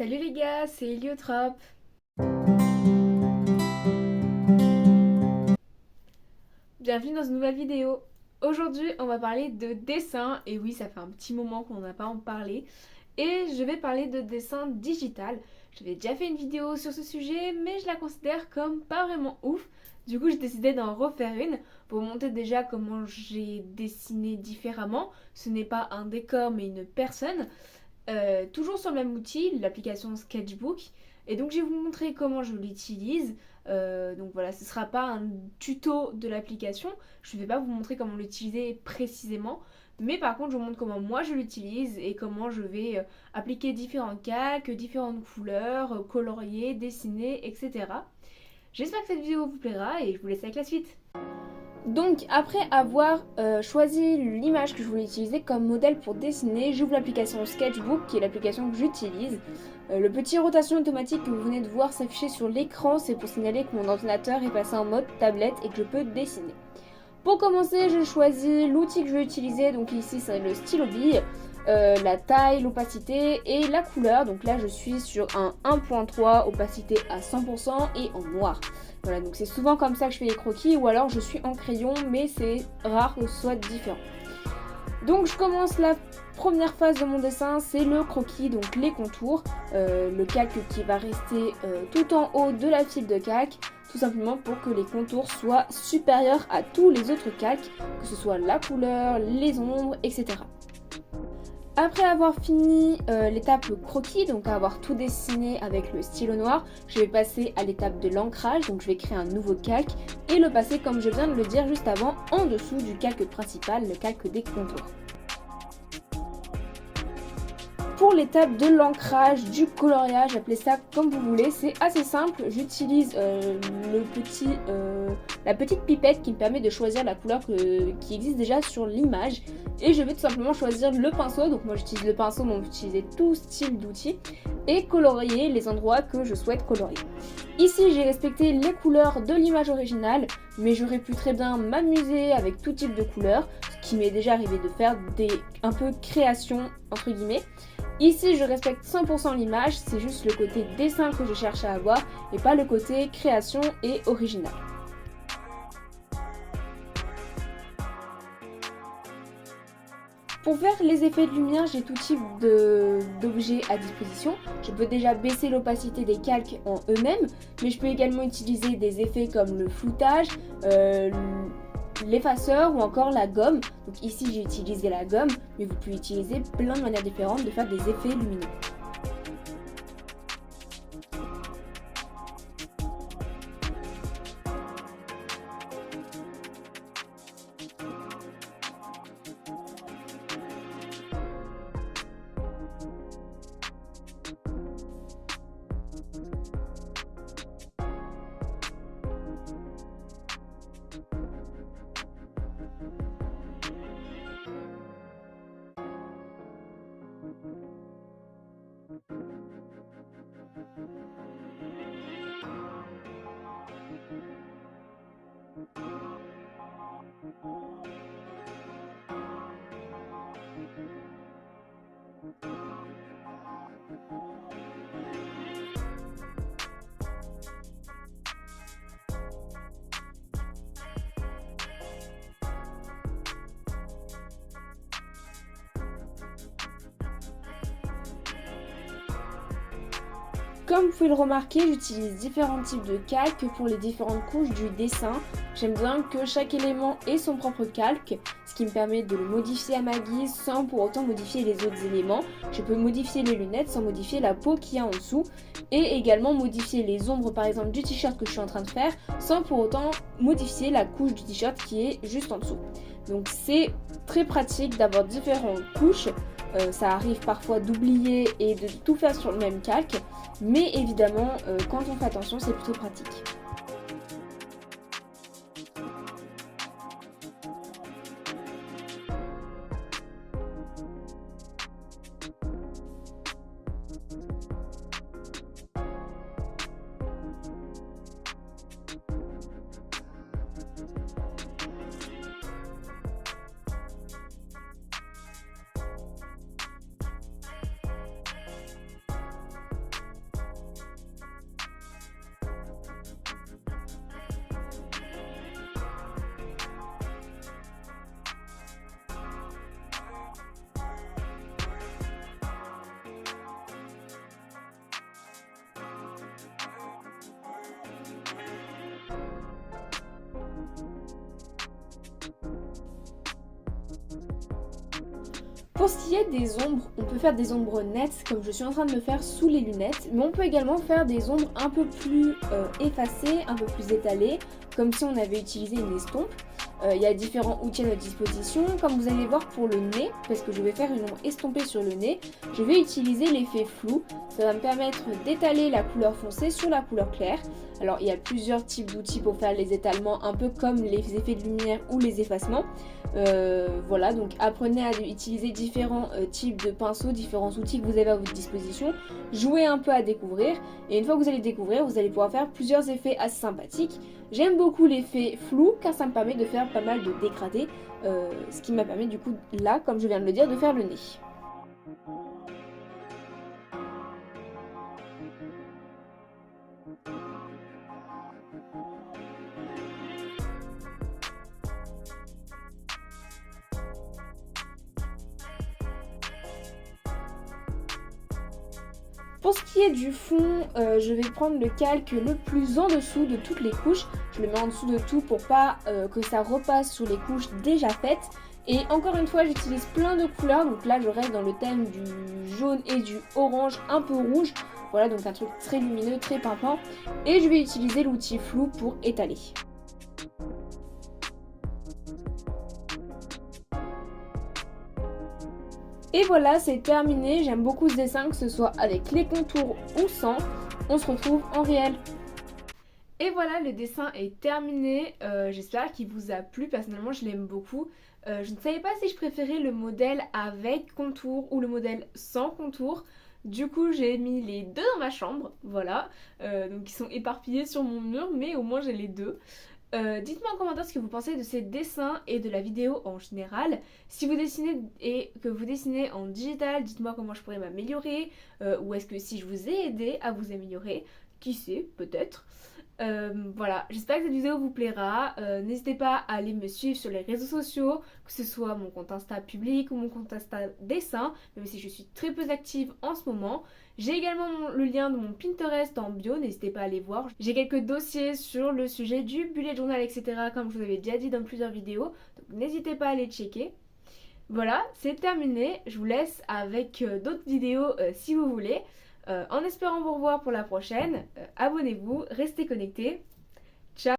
Salut les gars, c'est Héliotrope. Bienvenue dans une nouvelle vidéo. Aujourd'hui, on va parler de dessin. Et oui, ça fait un petit moment qu'on n'a pas en parlé. Et je vais parler de dessin digital. J'avais déjà fait une vidéo sur ce sujet, mais je la considère comme pas vraiment ouf. Du coup, j'ai décidé d'en refaire une pour vous montrer déjà comment j'ai dessiné différemment. Ce n'est pas un décor, mais une personne. Toujours sur le même outil, l'application Sketchbook. Et donc je vais vous montrer comment je l'utilise. Donc voilà, ce ne sera pas un tuto de l'application. Je ne vais pas vous montrer comment l'utiliser précisément. Mais par contre, je vous montre comment moi je l'utilise et comment je vais appliquer différents calques, différentes couleurs, colorier, dessiner, etc. J'espère que cette vidéo vous plaira et je vous laisse avec la suite. Donc après avoir choisi l'image que je voulais utiliser comme modèle pour dessiner, j'ouvre l'application Sketchbook qui est l'application que j'utilise. Le petit rotation automatique que vous venez de voir s'afficher sur l'écran, c'est pour signaler que mon ordinateur est passé en mode tablette et que je peux dessiner. Pour commencer, je choisis l'outil que je vais utiliser, donc ici c'est le stylo bille, la taille, l'opacité et la couleur. Donc là je suis sur un 1.3, opacité à 100% et en noir. Voilà, donc c'est souvent comme ça que je fais les croquis ou alors je suis en crayon, mais c'est rare que ce soit différent. Donc je commence la première phase de mon dessin, c'est le croquis, donc les contours, le calque qui va rester tout en haut de la file de calque, tout simplement pour que les contours soient supérieurs à tous les autres calques, que ce soit la couleur, les ombres, etc. Après avoir fini l'étape croquis, donc avoir tout dessiné avec le stylo noir, je vais passer à l'étape de l'ancrage, donc je vais créer un nouveau calque et le passer, comme je viens de le dire juste avant, en dessous du calque principal, le calque des contours. Pour l'étape de l'ancrage, du coloriage, appelez ça comme vous voulez, c'est assez simple. J'utilise la petite pipette qui me permet de choisir la couleur qui existe déjà sur l'image. Et je vais tout simplement choisir le pinceau, donc moi j'utilise le pinceau, mais on peut utiliser tout style d'outils, et colorier les endroits que je souhaite colorier. Ici j'ai respecté les couleurs de l'image originale, mais j'aurais pu très bien m'amuser avec tout type de couleurs, ce qui m'est déjà arrivé de faire un peu création entre guillemets. Ici je respecte 100% l'image, c'est juste le côté dessin que je cherche à avoir et pas le côté création et original. Pour faire les effets de lumière, j'ai tout type d'objets à disposition. Je peux déjà baisser l'opacité des calques en eux-mêmes, mais je peux également utiliser des effets comme le floutage, l'effaceur ou encore la gomme. Donc ici j'ai utilisé la gomme, mais vous pouvez utiliser plein de manières différentes de faire des effets lumineux. Comme vous pouvez le remarquer, j'utilise différents types de calques pour les différentes couches du dessin. J'aime bien que chaque élément ait son propre calque, ce qui me permet de le modifier à ma guise sans pour autant modifier les autres éléments. Je peux modifier les lunettes sans modifier la peau qu'il y a en dessous et également modifier les ombres par exemple du t-shirt que je suis en train de faire sans pour autant modifier la couche du t-shirt qui est juste en dessous. Donc c'est très pratique d'avoir différentes couches. Ça arrive parfois d'oublier et de tout faire sur le même calque, mais évidemment quand on fait attention c'est plutôt pratique. Pour ce qui est des ombres, on peut faire des ombres nettes comme je suis en train de le faire sous les lunettes, mais on peut également faire des ombres un peu plus effacées, un peu plus étalées, comme si on avait utilisé une estompe. Il y a différents outils à notre disposition, comme vous allez voir pour le nez, parce que je vais faire une ombre estompée sur le nez, je vais utiliser l'effet flou, ça va me permettre d'étaler la couleur foncée sur la couleur claire. Alors il y a plusieurs types d'outils pour faire les étalements, un peu comme les effets de lumière ou les effacements. Voilà, donc apprenez à utiliser différents types de pinceaux, différents outils que vous avez à votre disposition. Jouez un peu à découvrir et une fois que vous allez découvrir, vous allez pouvoir faire plusieurs effets assez sympathiques. J'aime beaucoup l'effet flou car ça me permet de faire pas mal de dégradés, ce qui m'a permis du coup là, comme je viens de le dire, de faire le nez. Pour ce qui est du fond, je vais prendre le calque le plus en dessous de toutes les couches. Je le mets en dessous de tout pour pas que ça repasse sur les couches déjà faites. Et encore une fois, j'utilise plein de couleurs. Donc là, je reste dans le thème du jaune et du orange un peu rouge. Voilà, donc un truc très lumineux, très pimpant. Et je vais utiliser l'outil flou pour étaler. Et voilà, c'est terminé. J'aime beaucoup ce dessin, que ce soit avec les contours ou sans. On se retrouve en réel. Et voilà, le dessin est terminé. J'espère qu'il vous a plu. Personnellement, je l'aime beaucoup. Je ne savais pas si je préférais le modèle avec contour ou le modèle sans contour. Du coup, j'ai mis les deux dans ma chambre. Voilà. Donc, ils sont éparpillés sur mon mur, mais au moins j'ai les deux. Dites-moi en commentaire ce que vous pensez de ces dessins et de la vidéo en général. Si vous dessinez et que vous dessinez en digital, dites-moi comment je pourrais m'améliorer, ou est-ce que si je vous ai aidé à vous améliorer, qui sait, peut-être. Voilà, j'espère que cette vidéo vous plaira. N'hésitez pas à aller me suivre sur les réseaux sociaux, que ce soit mon compte Insta public ou mon compte Insta dessin, même si je suis très peu active en ce moment. J'ai également le lien de mon Pinterest en bio, n'hésitez pas à aller voir. J'ai quelques dossiers sur le sujet du bullet journal, etc. comme je vous avais déjà dit dans plusieurs vidéos, donc n'hésitez pas à les checker. Voilà, c'est terminé. Je vous laisse avec d'autres vidéos si vous voulez. En espérant vous revoir pour la prochaine, abonnez-vous, restez connectés. Ciao!